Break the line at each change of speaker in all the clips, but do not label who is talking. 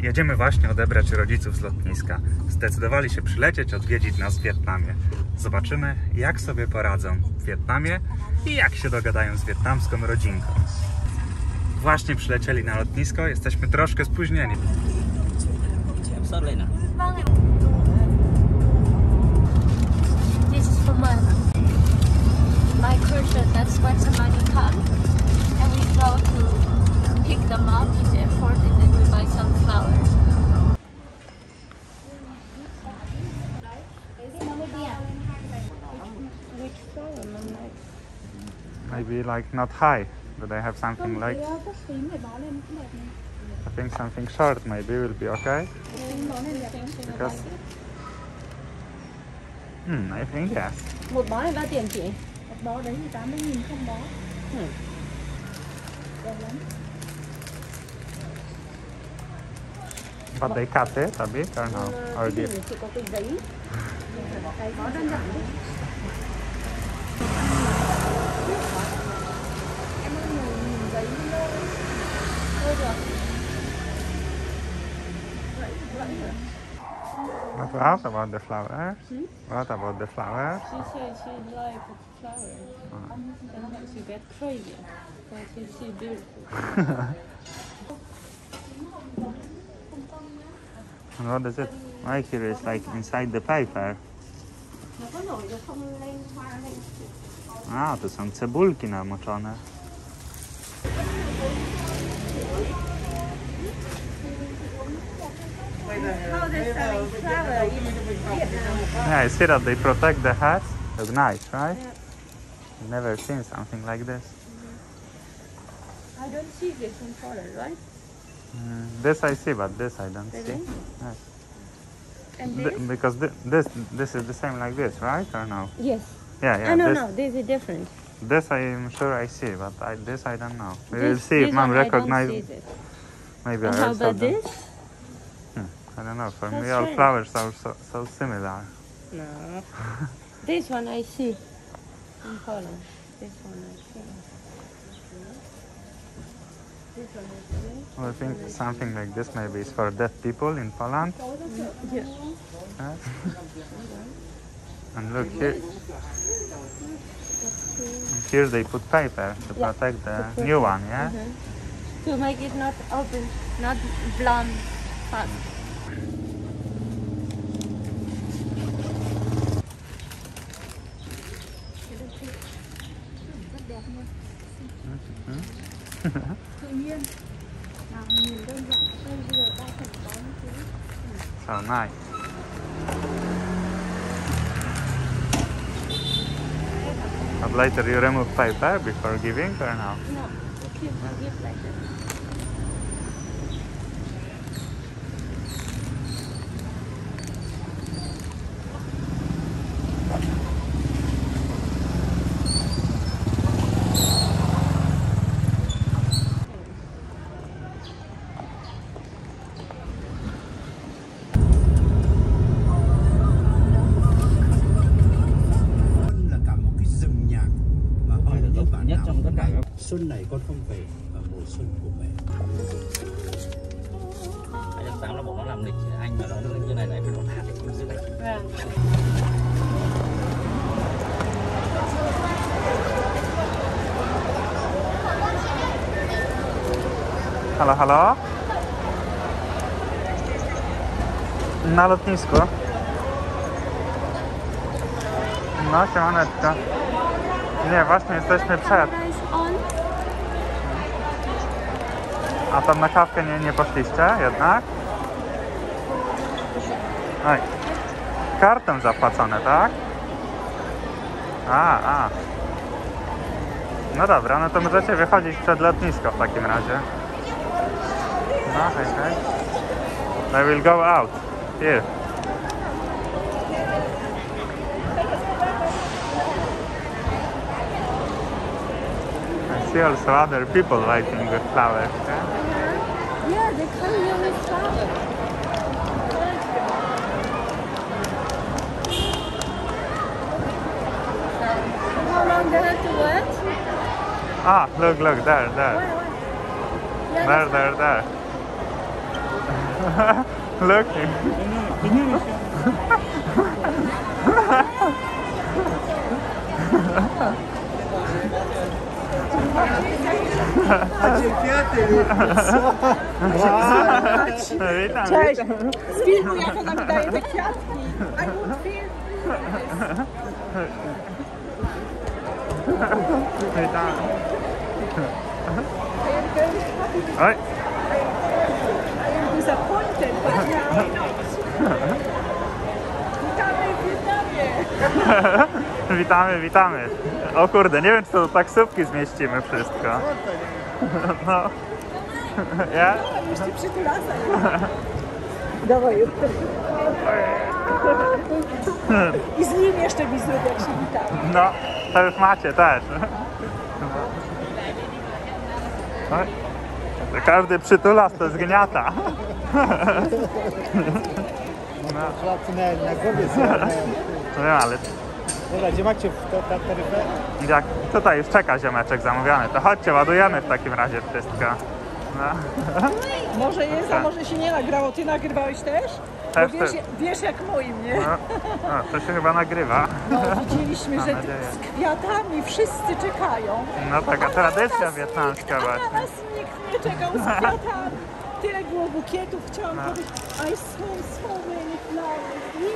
Jedziemy właśnie odebrać rodziców z lotniska. Zdecydowali się przylecieć, odwiedzić nas w Wietnamie. Zobaczymy, jak sobie poradzą w Wietnamie i jak się dogadają z wietnamską rodzinką. Właśnie przylecieli na lotnisko, jesteśmy troszkę spóźnieni.
This is for my crucial, that's where somebody comes and we go to pick them up in the airport and then we buy some flowers. Which flower,
Maybe like not high, but they have something like... I think something short maybe will be okay. Because... I think yes.
Một bó này bao tiền chị? Một bó đấy thì 80.000 không bó. Đẹp lắm.
But they cut it a bit or no? Or
Cái gì chị có cái giấy. Cái bó đơn giản đấy. Em ơi nhìn giấy thôi được.
What about the flowers? What about the flowers?
She said she likes flowers. Sometimes she gets crazy, but she's beautiful.
And what is it? Right here is like inside the paper.
Nó có nổi được không lên hoa lên?
A, to są cebulki namoczone.
How they selling flower in Vietnam?
Yeah, I see that they protect the hats. Look nice, right? I've never seen something like this.
I don't see this in Poland, right?
This I see, but this I don't see.
Really?
Yes.
And this?
Because this is the same like this, right? Or no?
Yes.
Yeah.
Oh, no, this is different.
This I'm sure I see, but this I don't know. We
This-
will see if
this
Mom
one I
recognize.
don't see this.
Maybe
And
I
how
also
about
don't.
this?
I don't know. For
That's
me, all
strange.
flowers are so similar.
No. This one I see in Poland. This one I see. This one I see.
Well, I think something like this maybe is for deaf people in Poland.
Yeah.
Yes. And look here. And here they put paper to
Yeah,
protect the
to
new one, yeah?
To make it not open, not blown fast.
So nice. But later you remove paper before giving or no?
No, give like that.
Là cả một cái rừng nhạc mà hầu như bạn
nhất
nào
trong tất cả các
xuân này con không về và mùa xuân của mẹ.
208 là bọn nó làm lịch anh mà nó như này lại phải nó hát thì giữ này.
Halo, halo? Na lotnisku. No, siemaneczko. Nie, właśnie jesteśmy przed.
on.
A tam na kawkę nie poszliście jednak? Oj. Kartą zapłacone, tak? A. No dobra, no to możecie wychodzić przed lotnisko w takim razie. No, hej. I will go out. Here. I see also other people waiting with flowers. Yeah?
Yeah, they come here with flowers. How long they have to wait?
Ah, look, there.
Yeah,
There. Looking.
A cię kwiaty,
Witam.
Cześć! Z filmu jak ona mi daje te kwiatki. I want film.
Witam. Oj.
I am disappointed, but now witamy w Wietnamie.
Witamy, witamy. O kurde, nie wiem, czy to do taksówki zmieścimy wszystko. No. Ja?
Już ci przytulasa. Dawaj, już. I z nim jeszcze mi zrób, jak się witamy.
No, to już macie też. Oj. Każdy przytulas to zgniata.
na głowie zjadłem.
No wiem, ale
Dobra, gdzie macie ta taryfę?
jak tutaj już czeka ziomeczek zamówiony, to chodźcie, ładujemy w takim razie wszystko. No.
Może jest, a może się nie nagrało. Ty nagrywałeś też? Bo
Też,
wiesz,
też.
wiesz jak moim, nie?
No, to się chyba nagrywa.
No, widzieliśmy,
Mam
że
nadzieję.
z kwiatami wszyscy czekają.
No taka
A
tradycja
na nas
wietnamska
nikt, a
właśnie.
na nas nikt nie czekał z kwiatami. Tyle było bukietów, chciałam
No.
powiedzieć. I smell so many flowers. I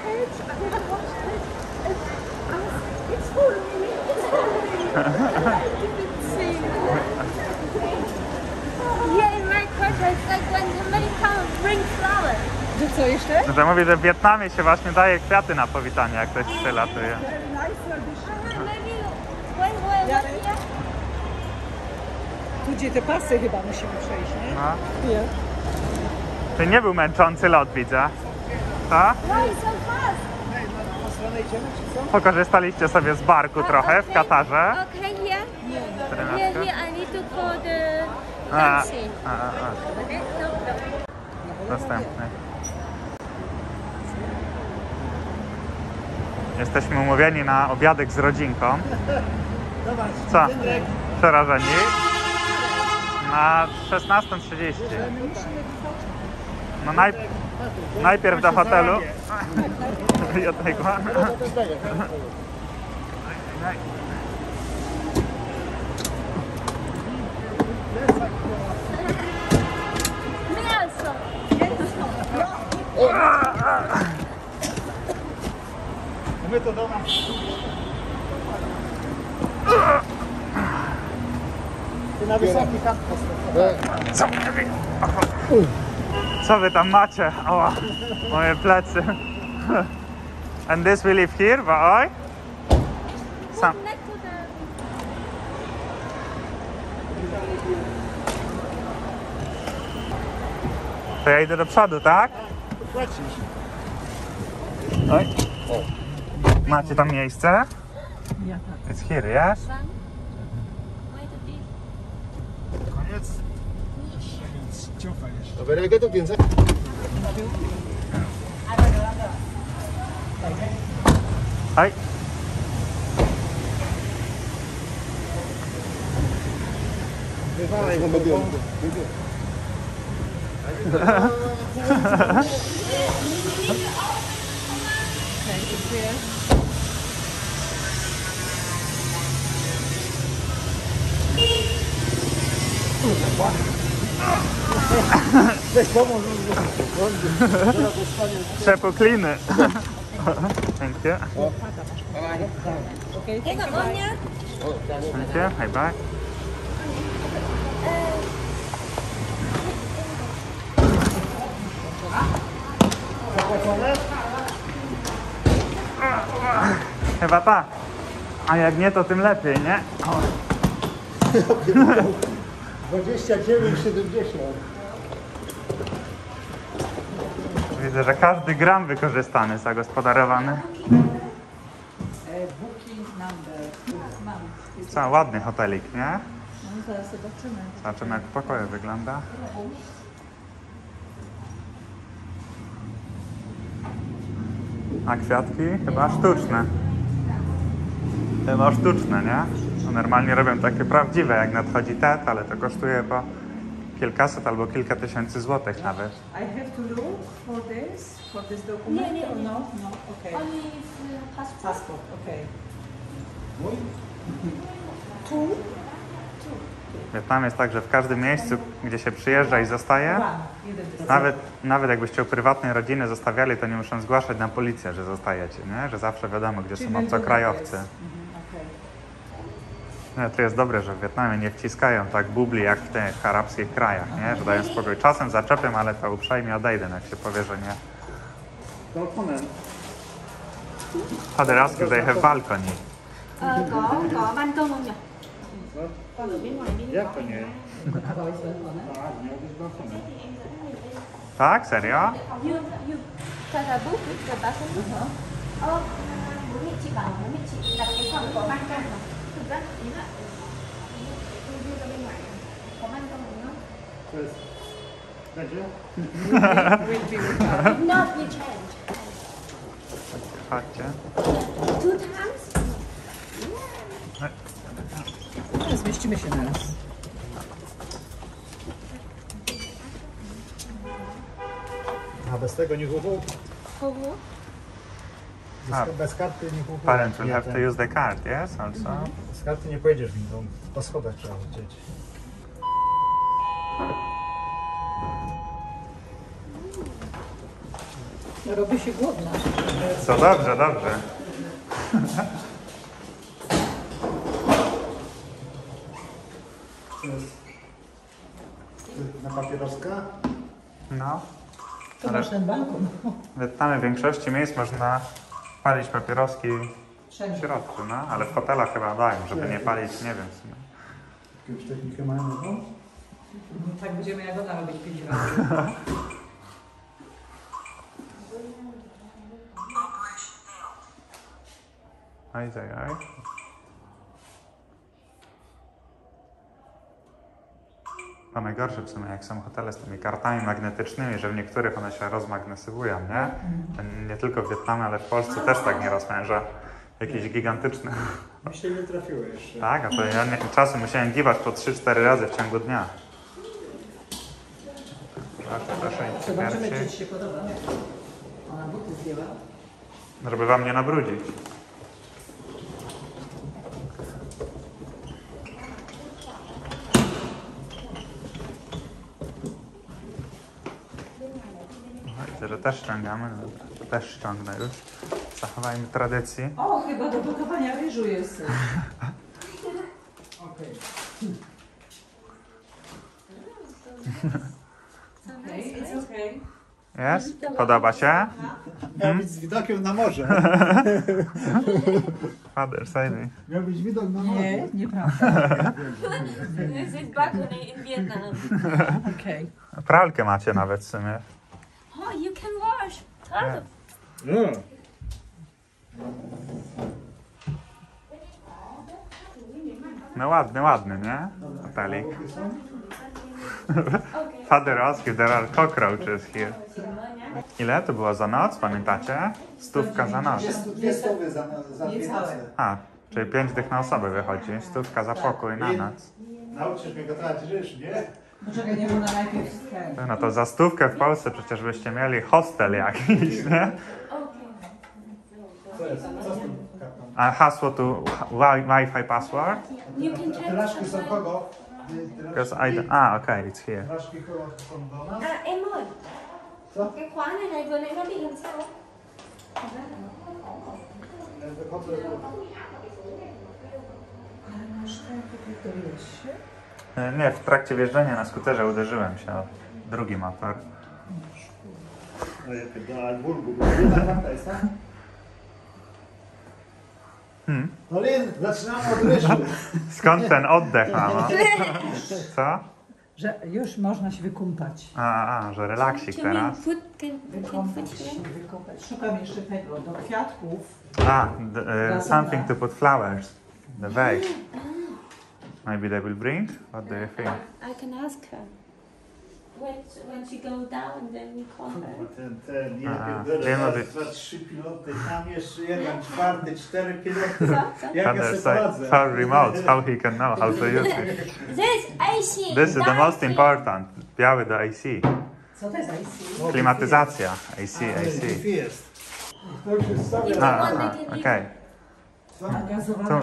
heard, I watched it. It's for me, it's for me. I didn't see
Yeah, in my culture, it's like when somebody comes bring flowers.
Że co jeszcze?
No to mówi, że w Wietnamie się właśnie daje kwiaty na powitanie, jak ktoś przylatuje.
Very nice tradition.
Maybe when
Yeah.
here.
Tu gdzie te pasy chyba musimy przejść, nie?
No.
Nie.
To nie był męczący lot, widzę. Co?
Why so fast?
Pokorzystaliście sobie z barku trochę w Katarze.
Okay, here. Here, I need to call the
A,
taxi. Okay, no.
Następny. Jesteśmy umówieni na obiadek z rodzinką. Co? Przerażeni? Na 16:30. No najpierw do hotelu. Jednego.
Mięso.
My to do nas. Ty na wysoki tam
Co wy tam macie? Oła, moje plecy. And this we live here, oj? Sam.
Next to the...
To ja idę do przodu, tak?
płacisz.
Oj. Macie tam miejsce? It's here, yes?
Wait a bit.
Koniec. Ciofa jeszcze. Dobra, jak to więcej?
Oj.
Wywalaj go mogę. Weź pomóż.
Przepukliny. Thank you.
Take a onion.
Thank you. Bye bye. Chyba tak. A jak nie, to tym lepiej, nie? O.
29,70.
Widzę, że każdy gram wykorzystany, zagospodarowany. Co, ładny hotelik, nie?
Zaraz zobaczymy.
Zobaczymy, jak w pokoju wygląda. A kwiatki? Chyba sztuczne. Chyba sztuczne, nie? No normalnie robią takie prawdziwe, jak nadchodzi tet, ale to kosztuje po kilkaset albo kilka tysięcy złotych nawet.
I have to look for this document
Nie, nie,
or
nie.
no? No, okay.
Only passport.
Passport, okay.
Wietnam jest tak, że w każdym miejscu, gdzie się przyjeżdża i zostaje, nawet jakbyście u prywatnej rodziny zostawiali, to nie muszą zgłaszać na policję, że zostajecie, nie? Że zawsze wiadomo, gdzie są obcokrajowcy. Nie, to jest dobre, że w Wietnamie nie wciskają tak bubli jak w tych arabskich krajach, nie? Że dają spokój. Czasem zaczepiam, ale to uprzejmie odejdę, jak się powie, że nie. Father asked if they have balcony.
Có ban công không nhỉ?
Còn ở bên ngoài bên
Jak to nie? Tak? Serio?
You try to book with the bathroom. Bố mẹ chị bảo bố mẹ chị đặt cái phòng có ban công mà. Thực ra ý là tôi đưa ra bên ngoài có ban công đúng không? No, we change.
Chodźcie.
2 times?
Zmieścimy się na raz.
A bez tego nie huhu?
Kogo?
Bez karty nie huhu.
Parents will have to use the card, yes, also?
Z karty nie pojedziesz windą. Po schodach trzeba lecieć.
Robi się głodna.
Co, dobrze, dobrze.
Na papieroska?
No.
To masz ten balkon.
W Wietnamie w większości miejsc można palić papieroski w
Wszędzie.
środku, no, ale w hotelach chyba dają, żeby nie palić, nie wiem. w sumie.
Jakąś technikę mają nową?
Tak będziemy jak ona robić 5 razy.
Oj. To najgorsze w sumie, jak są hotele z tymi kartami magnetycznymi, że w niektórych one się rozmagnesywują, nie? To nie tylko w Wietnamie, ale w Polsce też tak nie rozmęża. Jakieś gigantyczne.
Mi się nie trafiło jeszcze.
Tak, a to ja czasem musiałem giwać po 3-4 razy w ciągu dnia. Proszę,
Zobaczymy,
pierwsi,
czy ci się podoba. Ona buty zdjęła.
żeby wam nie nabrudzić. Widzę, że też ściągamy. Dobra, to też ściągnę już. Zachowajmy tradycji.
O, chyba do gotowania ryżu jest. Okej. Okay, it's okay.
Jest? Podoba się?
Miał być z widokiem na morze.
Father, say me.
Miał być widok na morze.
Nie, nieprawda.
This is balcony in Vietnam.
Okej.
Pralkę macie nawet w sumie.
Oh, you can wash.
Yeah.
No.
No ładny, nie? Hotelik. Father asked if there are cockroaches here. Ile to było za noc, pamiętacie? 100 za noc.
200 za dwie noce.
A, czyli 5 dych na osobę wychodzi. 100 za pokój na noc.
Nauczysz mnie gotować ryż, nie?
Poczekaj, nie można najpierw ten.
No to za 100 w Polsce przecież byście mieli hostel jakiś, nie?
Co jest? Co z tym kartą?
A hasło tu Wi-Fi password?
You can change.
Drażki są kogo?
Because I don't... okay, it's here.
Drażki kogo są do nas?
À em ơi.
Co?
Cái khóa này vừa nãy nó bị làm sao?
Wychodzę.
Nie, w trakcie wjeżdżania na skuterze uderzyłem się o drugi motor.
No jak do Alburgu, bo jedna karta jest, tak? No Lin, zaczynamy od ryżu.
Skąd ten oddech, mama? Co?
Że już można się wykąpać.
Że relaksik
Can we
teraz.
put can
Wykąpać się, wykąpać. Szukam jeszcze tego, do kwiatków.
Something to put flowers. The vase. Maybe they will bring? What do you think?
I can ask her.
when she goes down and then we call her.
Ten, ja
Aha,
pierdolę,
wiem,
raz,
aby-
2, 3 piloty, tam jeszcze jeden, czwarty, 4 piloty. Jak ja
Father
sobie
say
poradzę?
for remote, how he can know how to use it.
This AC.
This is the most important. Biały do AC.
Co to jest IC?
Klimatyzacja. AC, AC.
Jest. To już jest sobie.
Okej.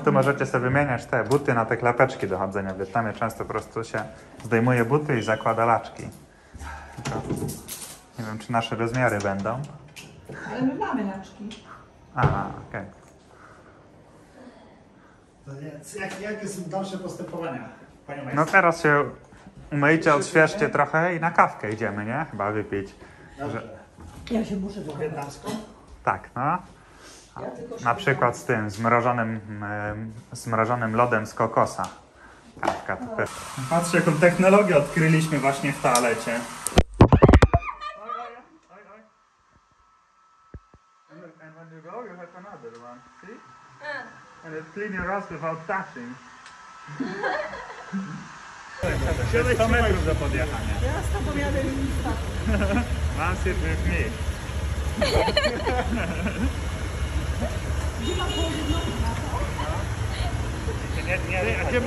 Tu możecie sobie wymieniać te buty na te klapeczki do chodzenia. W Wietnamie często po prostu się zdejmuje buty i zakłada laczki. Tylko nie wiem, czy nasze rozmiary będą.
Ale my mamy laczki.
Aha, okej.
To więc jakie są dalsze postępowania, panie
No
majstrze?
teraz się umyjcie, odświeżcie trochę i na kawkę idziemy, nie? Chyba wypić.
Dobrze.
Ja się muszę
Po
dokopać.
wietnamsku?
Tak, no.
Ja tylko się
Na przykład z tym zmrożonym lodem z kokosa. Kawka to też. Patrzcie, jaką technologię odkryliśmy właśnie w toalecie. And when you go, you have another one. See? And it clean your ass without touching. 100 metrów do podjechania.
Ja z tobą jadę lista.
Mam sit with me.
Gdzie mam położyć nogi na to?
Nie, a gdzie